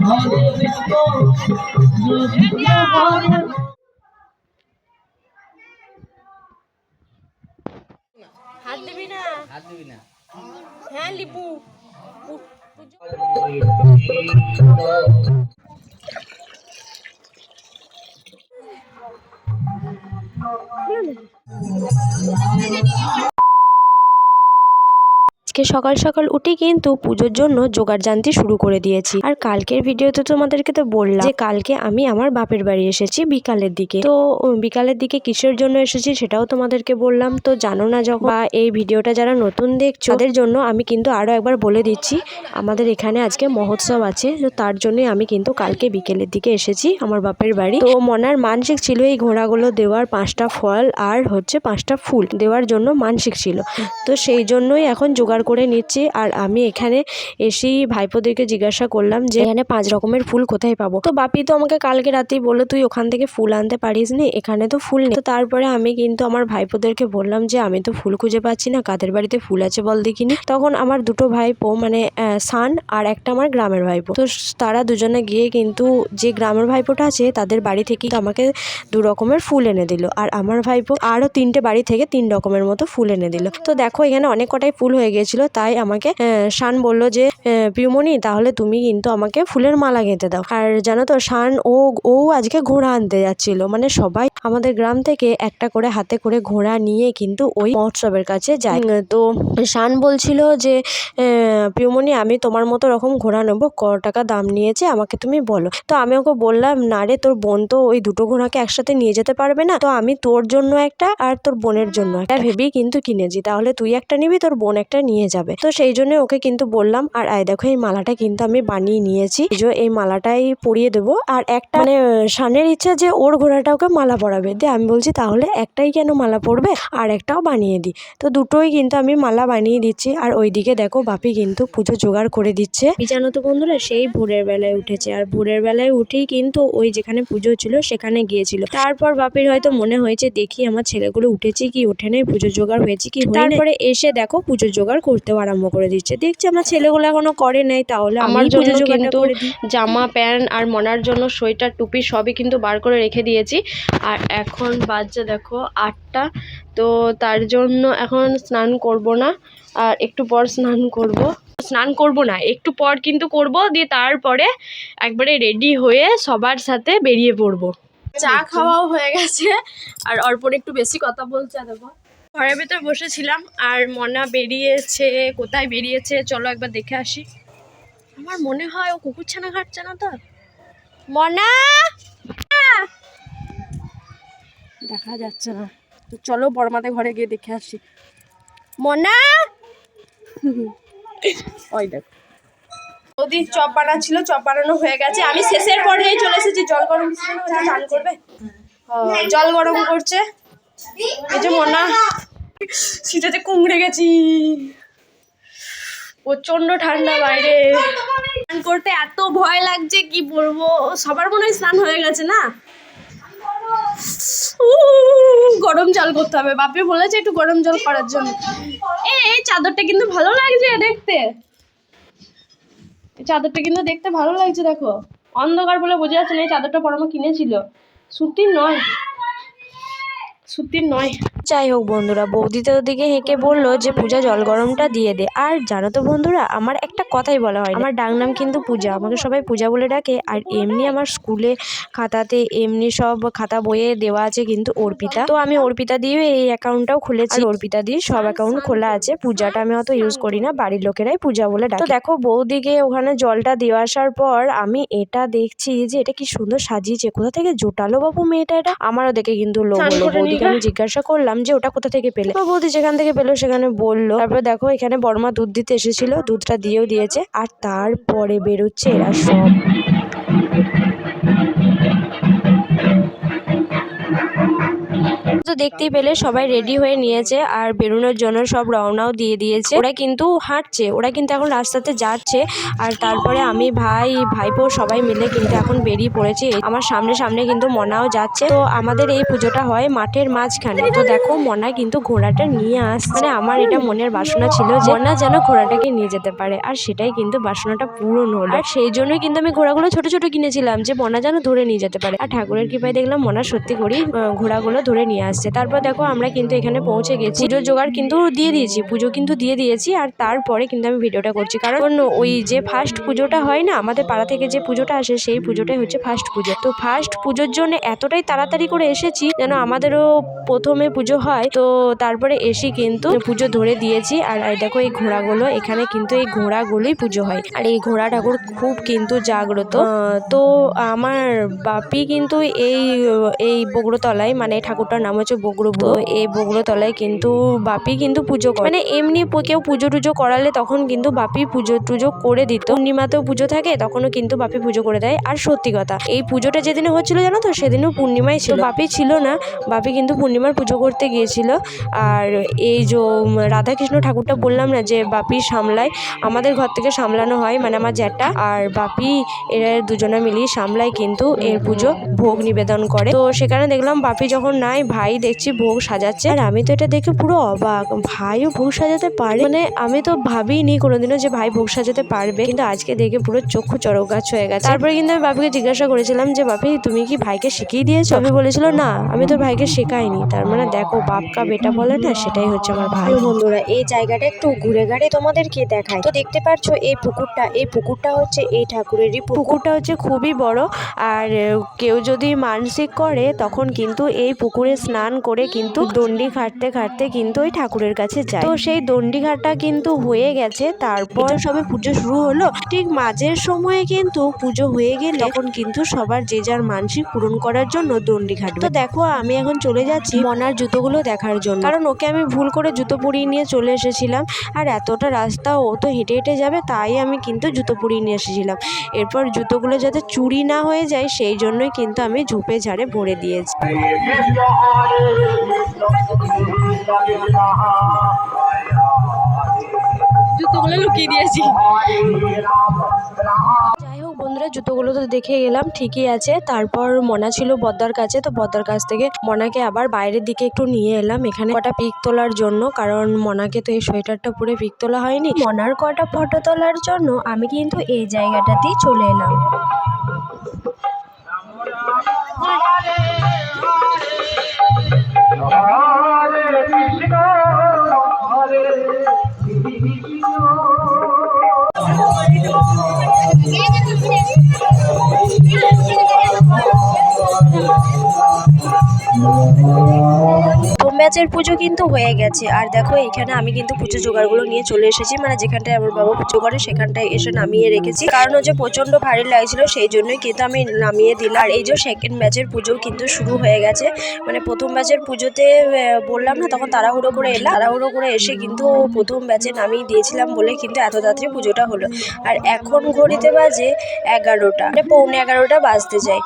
হাত দিবি না, হাত দিবি না। হ্যাঁ লিপু আজকে সকাল সকাল উঠে কিন্তু পুজোর জন্য জোগাড় জানতে শুরু করে দিয়েছি। আর কালকের ভিডিওতে তোমাদেরকে তো বললাম যে কালকে আমি আমার বাপের বাড়ি এসেছি বিকালের দিকে। তো বিকালের দিকে কিসের জন্য এসেছি সেটাও তোমাদেরকে বললাম। তো জানো না যখন বা এই ভিডিওটা যারা নতুন দেখছো তাদের জন্য আমি কিন্তু আরো একবার বলে দিচ্ছি, আমাদের এখানে আজকে মহোৎসব আছে। তো তার জন্যই আমি কিন্তু কালকে বিকেলের দিকে এসেছি আমার বাপের বাড়ি। তো মনার মানসিক ছিল এই ঘোড়াগুলো দেওয়ার, 5টা ফল আর হচ্ছে 5টা ফুল দেওয়ার জন্য মানসিক ছিল। তো সেই জন্যই এখন জোগাড় করে নিচ্ছি। আর আমি এখানে এসেই ভাইপোদেরকে জিজ্ঞাসা করলাম যে এখানে 5 রকমের ফুল কোথায় পাবো। তো বাপি তো আমাকে কালকে রাতেই বললো তুই ওখান থেকে ফুল আনতে পারিস নি, এখানে তো ফুল নেই। তো তারপরে আমি কিন্তু আমার ভাইপোদেরকে বললাম যে আমি তো ফুল খুঁজে পাচ্ছি না, কাদের বাড়িতে ফুল আছে বল দেখিনি। তখন আমার দুটো ভাইপো মানে সান আর একটা আমার গ্রামের ভাইপো, তো তারা দুজনে গিয়ে কিন্তু যে গ্রামের ভাইপোটা আছে তাদের বাড়ি থেকে আমাকে 2 রকমের ফুল এনে দিল। আর আমার ভাইপো আরো 3টে বাড়ি থেকে 3 রকমের মতো ফুল এনে দিল। তো দেখো এখানে অনেক কটাই ফুল হয়ে গিয়েছিল। তাই আমাকে শান বললো যে পিউমনি তাহলে তুমি কিন্তু আমাকে ফুলের মালা গেঁথে দাও। আর জানো তো শান ও আজকে ঘোড়া আনতে যাচ্ছিল, মানে সবাই আমাদের গ্রাম থেকে একটা করে হাতে করে ঘোড়া নিয়ে কিন্তু ওই মহোৎসবের কাছে যায়। তো শান বলছিল যে পিউমনি আমি তোমার মতো রকম ঘোড়া নেবো, কত টাকা দাম নিয়েছে আমাকে তুমি বলো। তো আমি ওকে বললাম না রে, তোর বোন তো ওই দুটো ঘোড়াকে একসাথে নিয়ে যেতে পারবে না, তো আমি তোর জন্য একটা আর তোর বোনের জন্য একটা ভেবেই কিন্তু কিনেছি, তাহলে তুই একটা নিবি তোর বোন একটা নিয়ে যাবে। তো সেই জন্য ওকে কিন্তু বললাম। আর দেখো এই মালাটা কিন্তু আমি বানিয়ে নিয়েছি, এই মালাটাই পরিয়ে দেবো। আর একটা মানে শানের ইচ্ছা যে ওর ঘোড়াটা ওকে মালা পরাবে, দিয়ে আমি বলছি তাহলে একটাই কেন মালা পরবে, আর একটাও বানিয়ে দিই। তো দুটোই কিন্তু আমি মালা বানিয়ে দিচ্ছি। আর ওইদিকে দেখো বাপি কিন্তু পুজো জোগাড় করে দিচ্ছে। জানো তো বন্ধুরা সেই ভোরের বেলায় উঠেছে, আর ভোরের বেলায় উঠেই কিন্তু ওই যেখানে পুজো ছিল সেখানে গিয়েছিল। তারপর বাপির হয়তো মনে হয়েছে দেখি আমার ছেলেগুলো উঠেছে কি ওঠে নেই, পুজো জোগাড় হয়েছে কি, তারপরে এসে দেখো পুজো জোগাড় করতেও আরম্ভ করে দিচ্ছে। দেখছি আমার ছেলেগুলো এখনো করে নেই, তাহলে আমার জন্য কিন্তু জামা প্যান্ট আর মনার জন্য সোয়েটার টুপি সবই কিন্তু বার করে রেখে দিয়েছি। আর এখন বাজছে দেখো 8টা। তো তার জন্য এখন স্নান করব না, আর একটু পর স্নান করব না একটু পর কিন্তু করব, দিয়ে তারপরে একবারে রেডি হয়ে সবার সাথে বেরিয়ে পড়বো। চা খাওয়াও হয়ে গেছে, আর অর্পণ একটু বেশি কথা বলছে। দেখো ঘরের ভেতর বসেছিলাম আর মনা বেরিয়েছে, কোথায় বেরিয়েছে চলো একবার দেখে আসি। আমার মনে হয় ও কুকুরছানা ঘাটছে না তো। মনা দেখা যাচ্ছে না, তো চলো বড়মাদের ঘরে গিয়ে দেখে আসি। মনা ওই দেখো ওদি চপ বানাচ্ছিল, চপ বানানো হয়ে গেছে। আমি শেষের পর্যায়ে চলে এসেছি, জল গরম চান করবে, জল গরম করছে। এই যে মনা শীতেতে কুমড়ে গেছি, প্রচন্ড ঠান্ডা বাইরে, স্নান করতে এত ভয় লাগছে কি বলবো। সবার মনে হয় স্নান হয়ে গেছে না, গরম জল করতে হবে। বাপি বলেছে একটু গরম জল করার জন্য। এই চাদরটা কিন্তু ভালো লাগছে দেখতে, চাদরটা কিন্তু দেখতে ভালো লাগছে। দেখো অন্ধকার বলে বোঝা যাচ্ছে না, এই চাদরটা পরামা কিনেছিল, সুতির নয়। যাই হোক বন্ধুরা, বৌদিতে ওদিকে হেঁকে বললো যে পূজা জল গরমটা দিয়ে দে। আর জানো তো বন্ধুরা আমার একটা কথাই বলা হয়, আমার ডাক নাম কিন্তু পূজা, আমাকে সবাই পূজা বলে ডাকে। আর এমনি আমার স্কুলে খাতাতে এমনি সব খাতা বইয়ে দেওয়া আছে কিন্তু অর্পিতা, তো আমি অর্পিতা দিয়ে এই অ্যাকাউন্টটাও খুলেছি, অর্পিতা দিয়ে সব অ্যাকাউন্ট খোলা আছে। পূজাটা আমি অত ইউজ করি না, বাড়ির লোকেরাই পূজা বলে ডাকে। তো দেখো বৌদিকে ওখানে জলটা দিয়ে আসার পর আমি এটা দেখছি যে এটা কি সুন্দর সাজিয়েছে, কোথা থেকে জোটালো বাবু মেয়েটা এটা, আমারও দেখে কিন্তু লোভ হলো। বৌদিকে আমি জিজ্ঞাসা করলাম যে ওটা কোথা থেকে পেলে, বৌদি যেখান থেকে পেলো সেখানে বললো। তারপরে দেখো এখানে বড়মা দুধ দিতে এসেছিল, দুধটা দিয়েও দিয়েছে। আর তারপরে বেরোচ্ছে এরা সব। তো তো দেখতেই পেলে সবাই রেডি হয়ে নিয়েছে আর বেরোনোর জন্য সব রওনাও দিয়ে দিয়েছে। ওরা কিন্তু হাঁটছে, ওরা কিন্তু এখন রাস্তাতে যাচ্ছে। আর তারপরে আমি ভাইপো সবাই মিলে কিন্তু এখন বেরিয়ে পড়েছি। আমার সামনে সামনে কিন্তু মনাও যাচ্ছে। তো আমাদের এই পুজোটা হয় মাঠের মাঝখানে। তো দেখো মনা কিন্তু ঘোড়াটা নিয়ে আসছে, মানে আমার এটা মনের বাসনা ছিল যে মনা যেন ঘোড়াটাকে নিয়ে যেতে পারে, আর সেটাই কিন্তু বাসনাটা পূরণ হলো। আর সেই জন্যই কিন্তু আমি ঘোড়াগুলো ছোট ছোট কিনেছিলাম যে মনা যেন ধরে নিয়ে যেতে পারে। আর ঠাকুরের কৃপায় দেখলাম মনা সত্যি করেই ঘোড়াগুলো ধরে নিয়ে আসছে। তারপর দেখো আমরা কিন্তু এখানে পৌঁছে গেছি। পুজোর জোগাড় কিন্তু দিয়ে দিয়েছি, পুজো কিন্তু দিয়ে দিয়েছি। আর তারপরে কিন্তু আমি ভিডিওটা করছি, কারণ ওই যে ফার্স্ট পুজোটা হয় না আমাদের পাড়া থেকে, যে পুজোটা আসে সেই পুজোটাই হচ্ছে ফার্স্ট পুজো। তো ফার্স্ট পুজোর জন্য এতটাই তাড়াতাড়ি করে এসেছি যেন আমাদেরও প্রথমে পুজো হয়। তো তারপরে এসে কিন্তু পুজো ধরে দিয়েছি। আর দেখো এই ঘোড়াগুলো, এখানে কিন্তু এই ঘোড়াগুলোই পুজো হয়। আর এই ঘোড়া ঠাকুর খুব কিন্তু জাগ্রত। তো আমার বাপি কিন্তু এই বগুড়তলায়, মানে ঠাকুরটার নাম হচ্ছে বগুড়ো। তো এই বগুড়তলায় কিন্তু বাপি কিন্তু পুজো করে, মানে এমনি কেউ পুজো টুজো করালে তখন কিন্তু বাপি পুজো টুজো করে দিত। পূর্ণিমাতেও পুজো থাকে তখনও কিন্তু বাপি পুজো করে দেয়। আর সত্যি কথা, এই পুজোটা যেদিনে হচ্ছিল জানো তো, সেদিনও পূর্ণিমাই ছিল। বাপি ছিল না, বাপি কিন্তু পূর্ণিমার পুজো করতে গিয়েছিল। আর এই যে রাধাকৃষ্ণ ঠাকুরটা বললাম না যে বাপি সামলায়, আমাদের ঘর থেকে সামলানো হয়, মানে আমার জ্যাঠা আর বাপি এরা দুজনে মিলিয়ে সামলায় কিন্তু এর পুজো, ভোগ নিবেদন করে। তো সেখানে দেখলাম বাপি যখন নাই, ভাই দেখছি ভোগ সাজাচ্ছে। আর আমি তো এটা দেখে পুরো অবাক, ভাইও ভোগ সাজাতে পারে, মানে আমি তো ভাবিনি কোনোদিনও যে ভাই ভোগ সাজাতে পারবে, কিন্তু আজকে দেখে পুরো চক্ষু চড়ক গাছ হয়ে গেছে। তারপরে কিন্তু আমি বাপিকে জিজ্ঞাসা করেছিলাম যে বাপি তুমি কি ভাইকে শিখিয়ে দিয়েছো? বাপি বলেছিল না আমি তোর ভাইকে শেখাইনি। তার মানে দেখো বাপ কা বেটা বলে না, সেটাই হচ্ছে আমার ভাই। বন্ধুরা এই জায়গাটা একটু ঘুরে ঘাড়ে তোমাদেরকে দেখায়। তো দেখতে পাচ্ছ এই পুকুরটা হচ্ছে এই ঠাকুরেরই। পুকুরটা হচ্ছে খুবই বড়। আর কেউ যদি মানসিক করে তখন কিন্তু এই পুকুরে স্নান করে কিন্তু দণ্ডি খাটতে খাটতে কিন্তু ওই ঠাকুরের কাছে যায়। তো সেই দণ্ডি ঘাটটা কিন্তু হয়ে গেছে। তারপর সবে পুজো শুরু হলো, ঠিক মাঝের সময়ে কিন্তু পুজো হয়ে গেলে তখন কিন্তু সবার যে যার মানসিক পূরণ করার জন্য দণ্ডি ঘাটবে। তো দেখো আমি এখন চলে যাচ্ছি মনার জুতোগুলো দেখার জন্য, কারণ ওকে আমি ভুল করে জুতো পরিয়ে নিয়ে চলে এসেছিলাম। আর এতটা রাস্তা ও তো হেঁটে হেঁটে যাবে, তাই আমি কিন্তু জুতো পরিয়ে নিয়ে এসেছিলাম। এরপর জুতোগুলো যাতে চুরি না হয়ে যায় সেই জন্যই কিন্তু আমি ঝোপে ঝাড়ে ভরে দিয়েছি। জুতোগুলো লুকিয়ে দিয়েছি। যাই হোক বন্ধুরা, জুতোগুলো তো দেখে গেলাম, ঠিকই আছে। তারপর মনা ছিল বদ্দার কাছে, তো বদ্দার কাছ থেকে মনাকে আবার বাইরের দিকে একটু নিয়ে এলাম এখানে কটা পিক তোলার জন্য, কারণ মনাকে তো এই সোয়েটারটা পরে পিক তোলা হয়নি। মনার কটা ফটো তোলার জন্য আমি কিন্তু এই জায়গাটাতেই চলে এলাম। ব্যাচের পুজো কিন্তু হয়ে গেছে। আর দেখো এখানে আমি কিন্তু পুজো জোগাড়গুলো নিয়ে চলে এসেছি, মানে যেখানটায় আমার বাবা পুজো করে সেখানটায় এসে নামিয়ে রেখেছি, কারণ হচ্ছে প্রচন্ড ভারী লাগছিল সেই জন্যই কিন্তু আমি নামিয়ে দিলাম। আর এই যে সেকেন্ড ব্যাচের পুজো কিন্তু শুরু হয়ে গেছে, মানে প্রথম ব্যাচের পুজোতে বললাম না তখন তাড়াহুড়ো করে এলাম, তাড়াহুড়ো করে এসে কিন্তু প্রথম ব্যাচে নামিয়ে দিয়েছিলাম বলে কিন্তু এত তাড়াতাড়ি পুজোটা হলো। আর এখন ঘড়িতে বাজে 11টা, মানে 11:15 বাজতে যায়।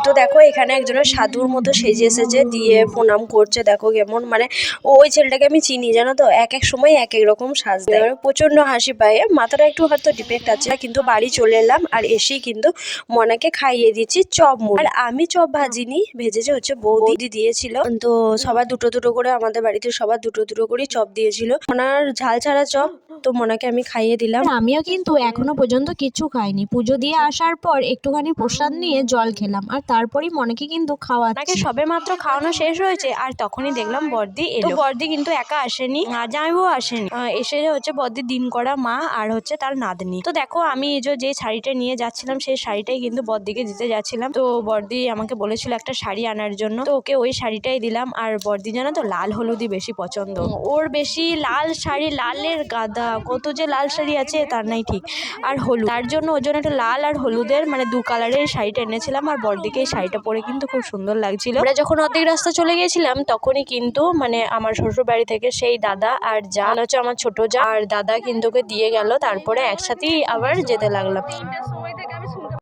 তো দেখো এখানে একজনের সাধুর মতো সেজে এসেছে, দিয়ে প্রণাম করছে। দেখো কেমন, মানে ওই ছেলেটাকে আমি চিনি জানো তো, এক এক সময় এক এক রকম সাজ দেয়, প্রচন্ড হাসি পায়। মাথাটা একটু হয়তো ডিফেক্ট আছে, কিন্তু বাড়ি চলে এলাম আর এসেই কিন্তু মনাকে খাইয়ে দিচ্ছি চপ মুড়ি। আর আমি চপ ভাজিনি, ভেজেছে হচ্ছে বৌদি দিয়েছিল। তো সবার দুটো দুটো করে, আমাদের বাড়িতে সবার দুটো দুটো করে চপ দিয়েছিল, মনার ঝাল ছাড়া চপ। তো মনাকে আমি খাইয়ে দিলাম। আমিও কিন্তু এখনো পর্যন্ত কিছু খাইনি, পুজো দিয়ে আসার পর একটুখানি প্রসাদ নিয়ে জল খেলাম, আর তারপরেই মনাকে কিন্তু খাওয়াচ্ছি। সবে মাত্র খাওয়ানো শেষ হয়েছে আর তখনই দেখলাম বর্দি এলো। বর্দি কিন্তু একা আসেনি, জামাইবাবু আসেনি, এসে হচ্ছে বর্দির দিন করা মা আর হচ্ছে তার নাতনি। তো দেখো আমি এই যে শাড়িটা নিয়ে যাচ্ছিলাম সেই শাড়িটাই কিন্তু বর্দিকে দিতে যাচ্ছিলাম। তো বর্দি আমাকে বলেছিল একটা শাড়ি আনার জন্য, তো ওকে ওই শাড়িটাই দিলাম। আর বর্দি জানো তো লাল হলুদই বেশি পছন্দ, ওর বেশি লাল শাড়ি, লালের গাদা, কত যে লাল শাড়ি আছে তার নাই ঠিক। আর হলুদ, তার জন্য ওর জন্য একটা লাল আর হলুদের মানে দু কালারের শাড়িটা এনেছিলাম। আর বর্দিকে এই শাড়িটা পরে কিন্তু খুব সুন্দর লাগছিল। আমরা যখন অর্ধেক রাস্তা চলে গেছিলাম তখনই কিন্তু মানে আমার শ্বশুর বাড়ি থেকে সেই দাদা আর যা হচ্ছে আমার ছোট যা আর দাদা কিন্তু ওকে দিয়ে গেল, তারপরে একসাথেই আবার যেতে লাগলাম। সময় থেকে আমি শুনতে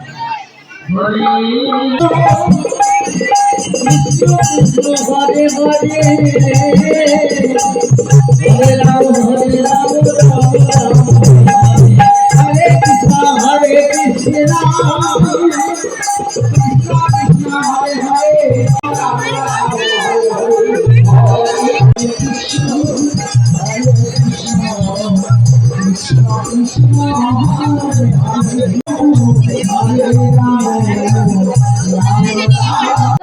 কৃষ্ণ হরে হরে হরে রাম রাম রাম হরে কৃষ্ণ কৃষ্ণ কৃষ্ণ হরে হরে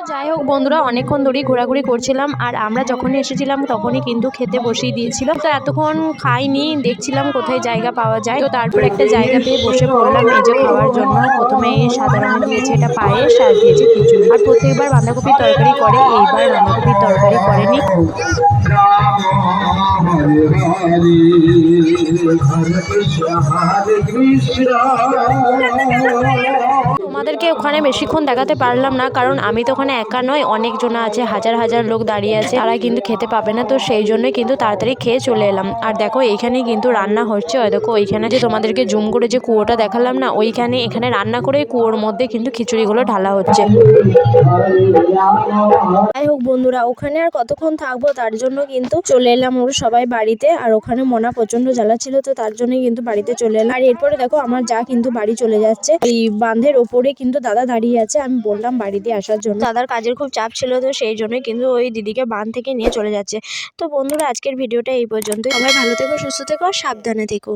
যাই হোক বন্ধুরা, অনেকক্ষণ ধরেই ঘোরাঘুরি করছিলাম আর আমরা যখনই এসেছিলাম তখনই কিন্তু খেতে বসিয়ে দিয়েছিল। তো এতক্ষণ খাইনি, দেখছিলাম কোথায় জায়গা পাওয়া যায়। তো তারপর একটা জায়গা পেয়ে বসে পড়লাম এই যে খাওয়ার জন্য। প্রথমে সাদা রঙের দিয়েছে এটা পায়েস আর দিয়েছে খিচুড়ি। আর প্রত্যেকবার বাঁধাকপির তরকারি করে, এইবার বাঁধাকপির তরকারি করেনি। তোমাদেরকে ওখানে বেশিক্ষণ দেখাতে পারলাম না, কারণ আমি তো ওখানে একা নয়, অনেকজন আছে, হাজার হাজার লোক দাঁড়িয়ে আছে, তারা কিন্তু খেতে পাবে না। তো সেই জন্যই কিন্তু তাড়াতাড়ি খেয়ে চলে এলাম। আর দেখো এইখানে কিন্তু রান্না হচ্ছে। ওই দেখো ওইখানে যে তোমাদেরকে জুম করে যে কুয়োটা দেখালাম না, ওইখানে এখানে রান্না করে কুয়োর মধ্যে কিন্তু খিচুড়িগুলো ঢালা হচ্ছে। যাই হোক বন্ধুরা, ওখানে আর কতক্ষণ থাকবো, তার জন্য কিন্তু চলে এলাম ওর সবাই বাড়িতে। আর ওখানে মনা প্রচন্ড জ্বালা ছিল, তো তার জন্যই কিন্তু বাড়িতে চলে এলাম। আর এরপরে দেখো আমার যা কিন্তু বাড়ি চলে যাচ্ছে। এই বাঁধের ওপরে কিন্তু দাদা দাঁড়িয়ে আছে, আমি বললাম বাড়িতে আসার জন্য। দাদার কাজের খুব চাপ ছিল, তো সেই জন্যই কিন্তু ওই দিদিকে বাঁধ থেকে নিয়ে চলে যাচ্ছে। তো বন্ধুরা, আজকের ভিডিওটা এই পর্যন্তই। সবাই ভালো থেকো, সুস্থ থেকো, সাবধানে থেকো।